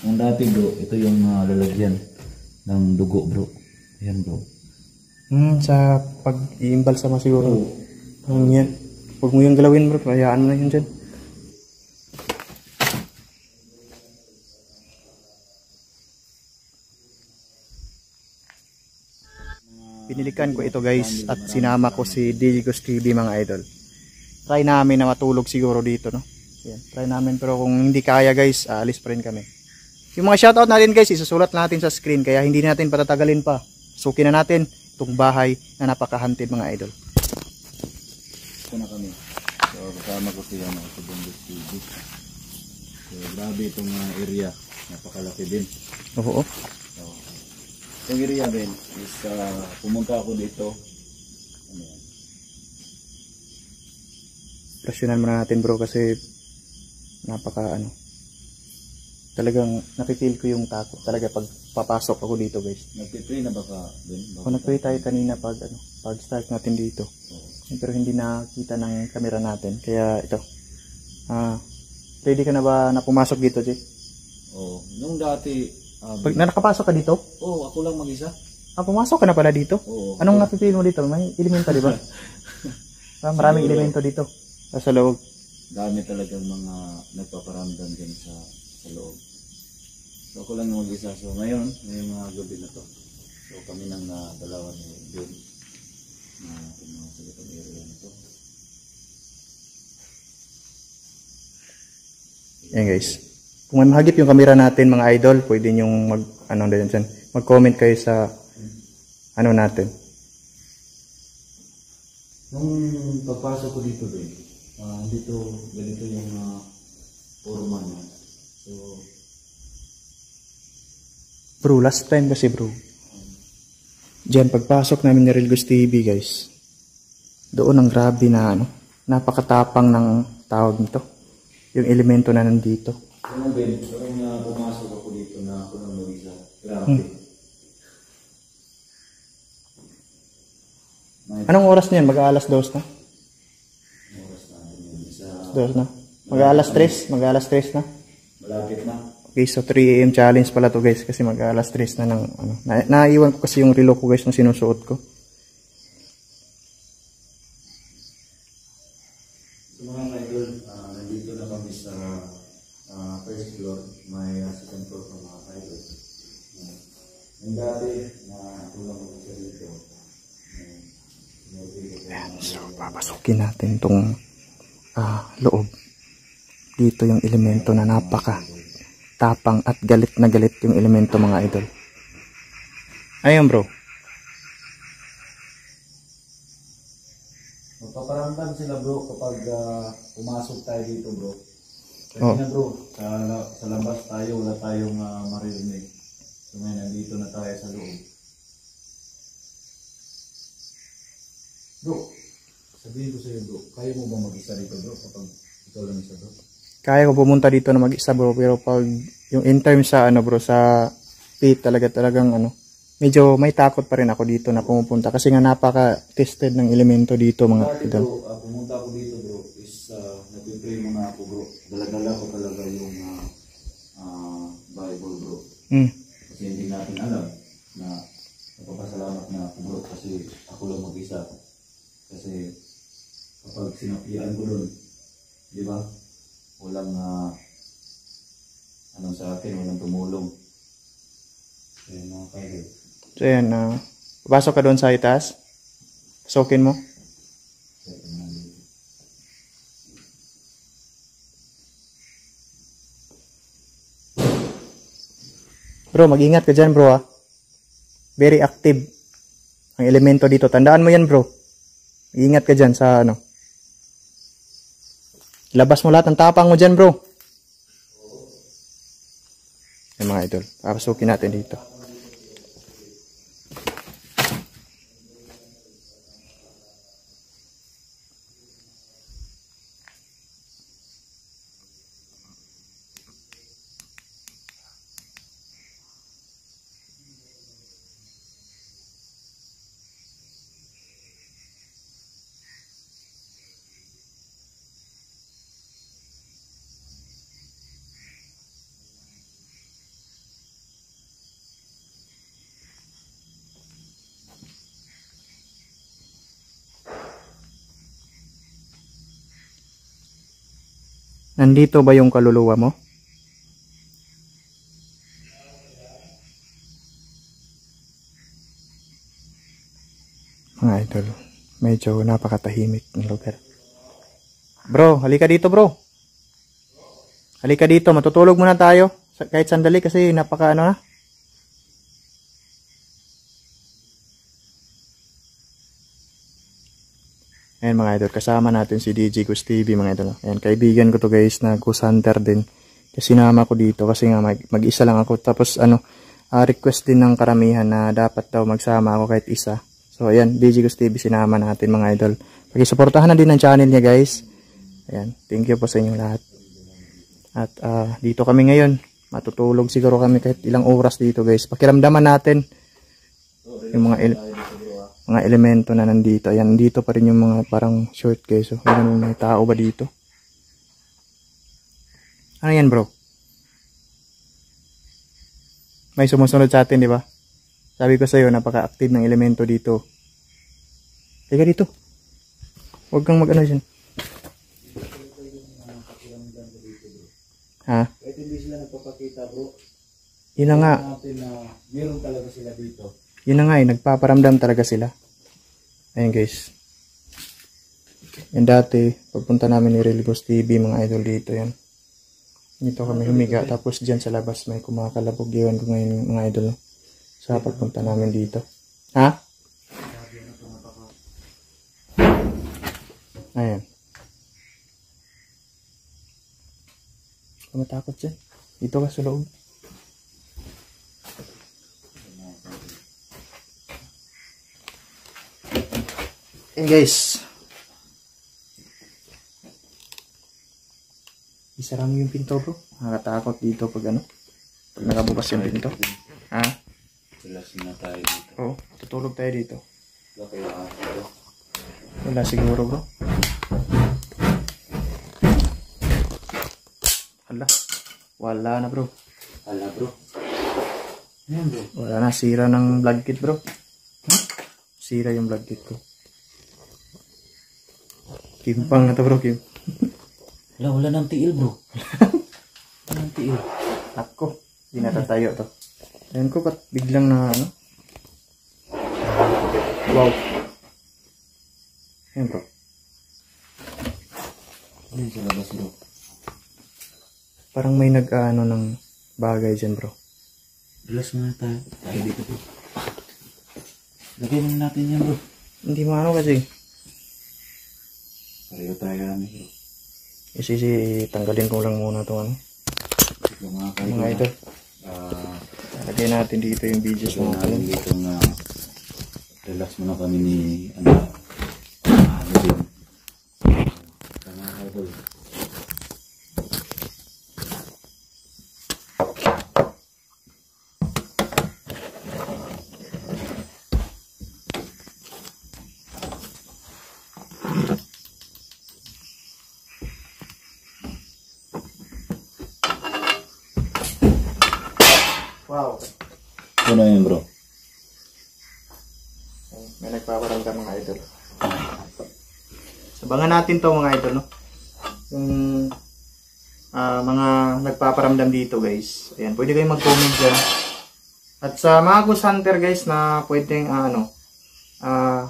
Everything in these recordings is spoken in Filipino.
Ang dati bro, ito yung lalagyan ng dugo bro. Ayan bro. Sa pag-iimbalsama siguro. Oo. Yan. Huwag mo yung galawin bro, hayaan mo na yun dyan. Pinilikan ko ito guys at sinama ko si Digos TV mga idol. Try namin na matulog siguro dito, no? Yan, try namin, pero kung hindi kaya guys, alis pa rin kami. Yung mga shoutout natin guys, isusulat natin sa screen, kaya hindi natin patatagalin pa. Sukin na natin itong bahay na napaka-haunted mga idol. Ito na kami. So kasama ko siya sa Digos TV. So grabe itong area, napakalaki din. Oo. So, itong area din is pumunta ako dito. Ano yan? Presyonan muna natin bro kasi napaka talagang napipil ko yung takot talaga pag papasok ako dito guys. Nagpipray na baka din? Kung nagpray tayo kanina pag pag start natin dito. Pero hindi nakita ng camera natin, kaya ito. Ready ka na ba na pumasok dito, Jay? Oo. Nung dati Pag nakapasok ka dito? Oo, ako lang mag-isa. Pumasok ka na pala dito? Oo. Anong napipili mo dito? May elemento, di ba? Maraming elemento dito. Sa loob. Dami talagang mga nagpaparamdam din sa loob. So ako lang mag-isa. So ngayon, may mga gabi na to. So kami nang dalawa ni Ben na pumasok itong area na to. Ayan guys. Kung may mahagip yung camera natin mga idol, pwede nyong mag-comment kayo sa natin. Nung pagpasok ko dito Ben, ganito yung forma niya. So Bro, last time kasi bro, dyan pagpasok namin ni Relgos TV guys, doon ang grabe na napakatapang ng tawag nito, yung elemento na nandito. Ano Ben, nung pumasok ako dito na ako nang mag-isa, grabe. Anong oras na yan? Mag-aalas 2 na? Oras na yun, isa 2 na? Mag-aalas 3? Mag-aalas 3 na? malapit na. Okay, so 3 AM challenge pala to guys kasi mag-aalas 3 na ng naiwan ko kasi yung relo ko guys na sinusuot ko. So mga idol, nandito na kami sa first floor, may second floor pa mga idol. Yung dati na tulong ko sa dito. So papasukin natin tong loob. Dito yung elemento na napaka tapang at galit na galit yung elemento mga idol. Ayun bro. Magpaparamdam sila bro kapag pumasok tayo dito bro. Kasi na bro, sa labas tayo, wala tayong maririnig. So ngayon, nandito na tayo sa loob. Bro, sabihin ko sa iyo bro, kaya mo ba mag-isa dito bro kapag ikaw lang isa bro? Kaya ko pumunta dito na mag-isa bro, pero pag yung in terms sa bro sa pit talagang medyo may takot pa rin ako dito na pumupunta kasi nga napaka-tested ng elemento dito mga idol. Pumunta ako dito bro is nagpipray muna ako bro. Dala-dala ko talaga yung Bible bro. Kasi hindi natin alam na napapasalamat na ako bro kasi ako lang mag-isa. Kasi kapag sinapian ko dun, di ba? Walang sa akin, walang tumulong. Kaya mga kayo. So yan, pasok ka doon sa itaas. Pasukin mo. Bro, mag-ingat ka dyan bro . Very active ang elemento dito. Tandaan mo yan bro. Mag-ingat ka dyan sa labas mo lahat ng tapang mo dyan bro. Yan mga idol. Papasukin natin dito. Nandito ba yung kaluluwa mo? Mga idol, medyo napakatahimik ng lugar. Bro, halika dito bro. Halika dito, matutulog muna tayo. Kahit sandali kasi napaka ano na. Ayan mga idol, kasama natin si DJ Gus TV mga idol. Ayan, kaibigan ko to guys na Ghost Hunter din. Kasi sinama ko dito kasi nga mag-isa lang ako. Tapos request din ng karamihan na dapat daw magsama ako kahit isa. So ayan, DJ Gus TV sinama natin mga idol. Pag-suportahan na din ang channel niya guys. Ayan, thank you po sa inyong lahat. At dito kami ngayon. Matutulog siguro kami kahit ilang oras dito guys. Pakiramdaman natin yung mga elemento na nandito. Ayan, dito pa rin yung mga parang short guys. So, ayan, may tao ba dito? Ano yan bro? May sumusunod sa atin, di ba? Sabi ko sa'yo, napaka-active ng elemento dito. Teka dito. Huwag kang mag-ano dyan. Ha? Kahit hindi sila nagpapakita bro. Yun na nga. Meron talaga sila dito. Yun na nga nagpaparamdam talaga sila. Ayun guys. Yan dati, pagpunta namin ni Real Ghost TV, mga idol dito yan. Dito kami humiga, tapos dyan sa labas may kumakalabog yun ko ngayon mga idol. Sa pagpunta namin dito. Ha? Ayan. Matakot dyan. Dito ka sa loob. Hey guys. Isara mo yung pinto bro. Nakakatakot dito pag ano. Pag nakabukas yung pinto. Ha? Relax na tayo dito. Oo. Tutulog tayo dito. Okay, Wala siguro bro. Hala. Wala na bro. Hala bro. Ayan bro. Wala na. Sira ng vlog kit bro. Sira yung vlog kit ko. Kimpang na to bro, Kim. Wala ng tiil bro. Wala ng tiil. Ako. Hindi natatayo to. Ayan ko ba't biglang na ano. Wow. Ayan bro. Ayan sa labas bro. Parang may nag-ano ng bagay dyan bro. Relax na tayo. Tayo dito bro. Lagay muna natin yan bro. Hindi mo ano kasi. Pareho tayo kami bro. Kasi tanggalin ko lang muna itong ano. Mga ito. Lagay natin dito yung videos mo. Natin dito na relax muna kami ni din. Mga idol. Wow. Ano yun bro? May nagpaparamdam mga idol. Sabangan natin to mga idol, no? Yung mga nagpaparamdam dito guys. Ayan, pwede kayong mag-comment dyan. At sa mga Ghost Hunter guys na pwedeng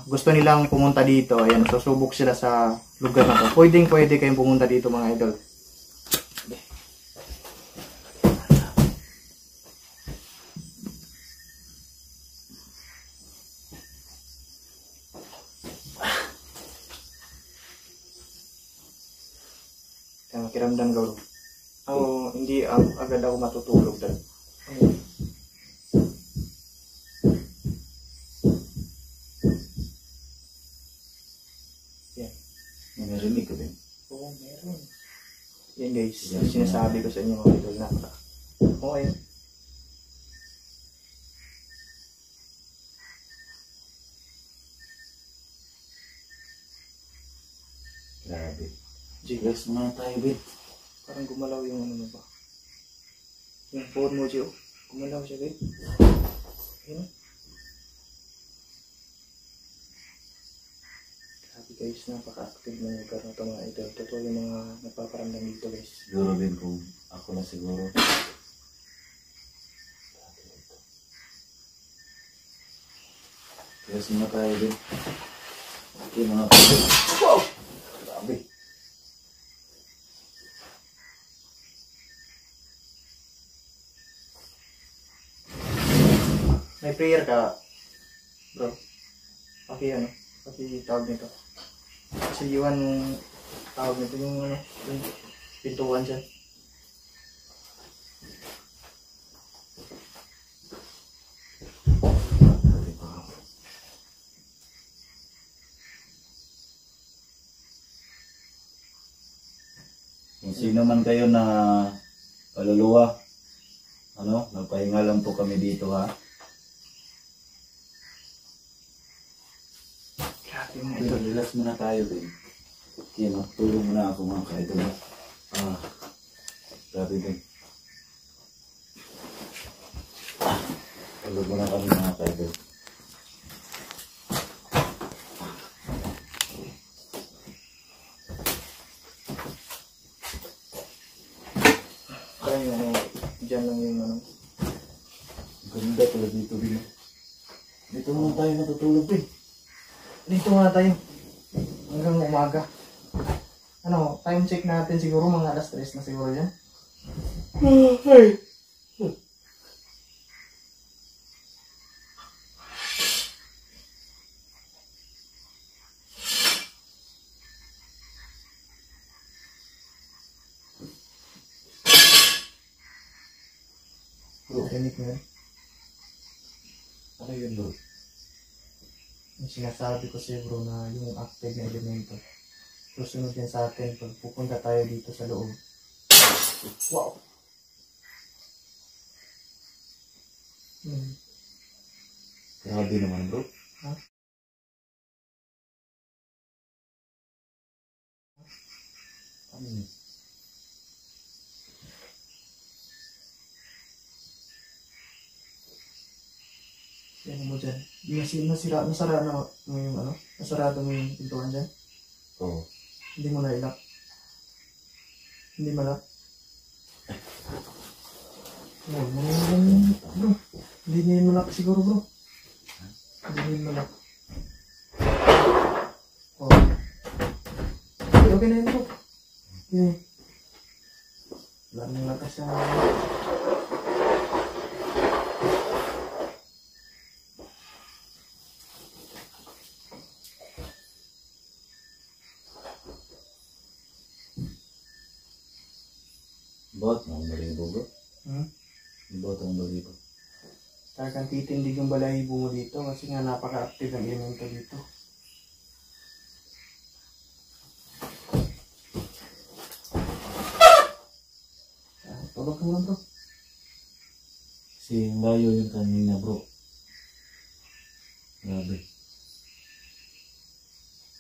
gusto nilang pumunta dito. Ayan, susubok sila sa lugar na to. Pwede kayong pumunta dito mga idol. Makiramdam gawin. Hindi agad ako matutulog dahil. Yan. May narinig ko din. Oo, meron. Yan guys, sinasabi ko sa inyo mga idol na. Oo, ayan. Grabe. Relax muna tayo bit. Parang gumalaw yung ano ba. Yung phone mo, Gio. Gumalaw siya, guys. Ayun. Grabe, guys, napaka-active ng lugar na ito mga idol. Totoo yung mga nagpaparamdam dito guys. Siguro din kung ako na siguro. Yes, muna tayo din. Okay, mga kapatid. Wow! Grabe. May prayer ka, bro. Paki ano, paki tawag nito. Kasi iwan tawag nito yung ano, yung pintuan dyan. Kung sino man kayo na kaluluwa, ano, nagpahinga lang po kami dito ha. Grabe mga Ito, idol. relax muna tayo din. Okay, matulong muna ako mga ka-idol. Grabe din. Tulog muna kami mga ka-idol. Kaya yung ano, dyan lang yung ano. Ganda pala dito din. Dito muna tayo matutulog eh. Dito nga tayo. Hanggang umaga. Ano, time check natin siguro mga alas 3 na siguro yan. Okay. Bro, rinig mo yun. Ano yun bro? Yung sinasabi ko sa'yo bro na yung active na elemento. Susunod yan sa atin pag pupunta tayo dito sa loob. Wow! Grabe naman bro. Ha? Ano yun? Yan mo dyan. Nasara na mo yung ano? Nasarado mo yung pintuan dyan? Oo. Hindi mo na ilak. Hindi malak. Oh, bro. Hindi niya malak siguro bro. Hindi niya malak. Oh. Okay na yun bro. Okay. Wala nang lakas na. Bot, ang balibo bro. Bot, ang balibo. Talagang titindig yung balahibo mo dito kasi nga napaka-active ang elemento dito. Tulog ka muna bro. Kasi layo yung kanina bro. Grabe.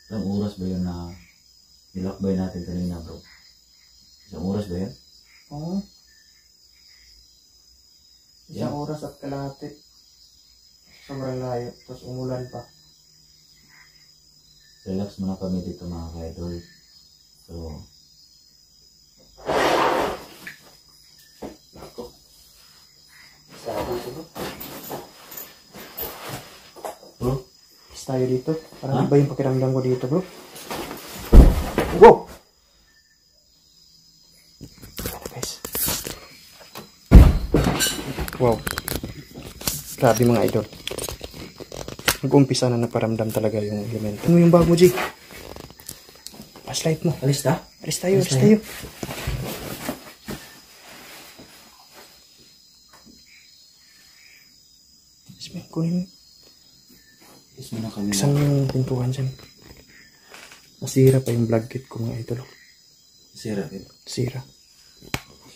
Ilang oras ba yun na nilakbay natin kanina bro? Isang oras ba yun? Oo. Isang oras at kalahati. Sobrang layo. Tapos umulan pa. Relax muna kami dito mga ka-idol. So, ako. Sabi ko bro. Bro? Is tayo dito. Parang iba yung pakiramdam ko dito bro. Wow! Guys. Wow. Grabe mga idol. Mag-umpisa na naparamdam talaga yung elemento. Ano yung bag mo, G? Flashlight mo. Alis na? Alis tayo, alis tayo. Isme, kunin mo. Alis muna kami. Isang yung pintuan dyan. Nasira pa yung vlog kit ko mga idol. Sira rin. Sira.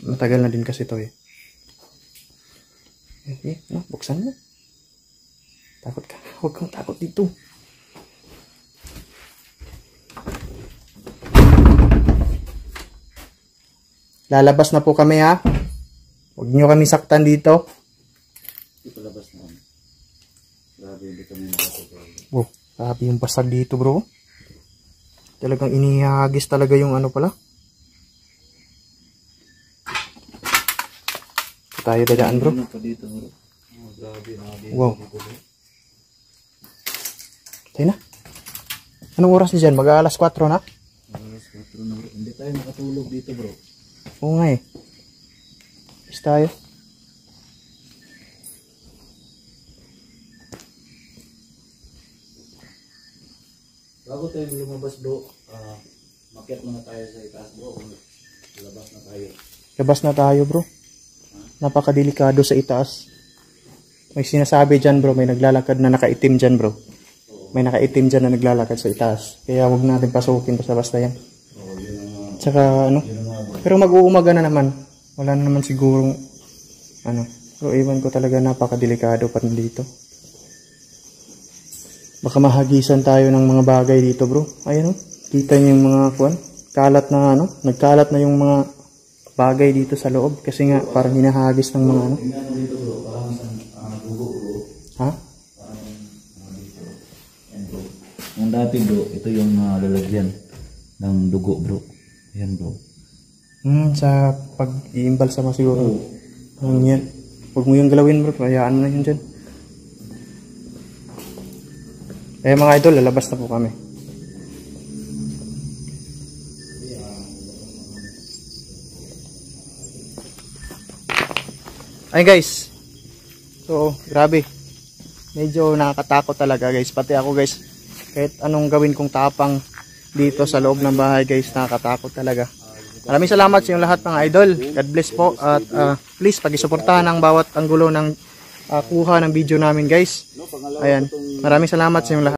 Matagal na din kasi to eh. Eh, no, buksan mo. Takot ka. Huwag kang takot dito. Lalabas na po kami ha. Huwag nyo kami saktan dito. Ipalabas na kami. Grabe, hindi kami makakagawa. Wow, grabe yung basag dito bro. Talagang inihagis talaga yung ano pala. Tayo dadaan bro. Ano pa dito bro? Oh, grabe. Wow. Tayo na. Anong oras na dyan? Mag-aalas 4 na? Alas 4 na bro. Hindi tayo makatulog dito bro. Oo nga eh. Is tayo. Bago tayo lumabas bro, makiat muna tayo sa itaas bro. Labas na tayo. Labas na tayo bro. Napakadelikado sa itaas. May sinasabi dyan bro, may naglalakad na nakaitim dyan bro. May nakaitim dyan na naglalakad sa itaas. Kaya wag natin pasukin basta-basta yan. Oo, yun ang Tsaka ano, pero mag-uumaga na naman. Wala na naman sigurong ano. Pero iwan ko talaga napakadelikado pa dito. Baka mahagisan tayo ng mga bagay dito bro. Ayun o, kita niyo yung mga kuwan. Kalat na ano, nagkalat na yung mga bagay dito sa loob. Kasi nga parang hinahagis ng mga ano. tingnan mo dito bro, parang dugo bro. Ha? Parang dito. Yan bro. Yung dati bro, ito yung lalagyan ng dugo bro. Yan bro. Sa pag-iimbalsama siguro. Yan. Huwag mo yung galawin bro, hayaan mo na yun dyan. Eh mga idol, lalabas na po kami. Ay guys. So, grabe. Medyo nakakatakot talaga guys. Pati ako guys. Kahit anong gawin kong tapang dito sa loob ng bahay guys, nakakatakot talaga. Maraming salamat sa inyong lahat mga idol. God bless po. At please, pag-isuportahan ang bawat anggulo ng kuha ng video namin guys. Ayan. Maraming salamat sa inyong lahat.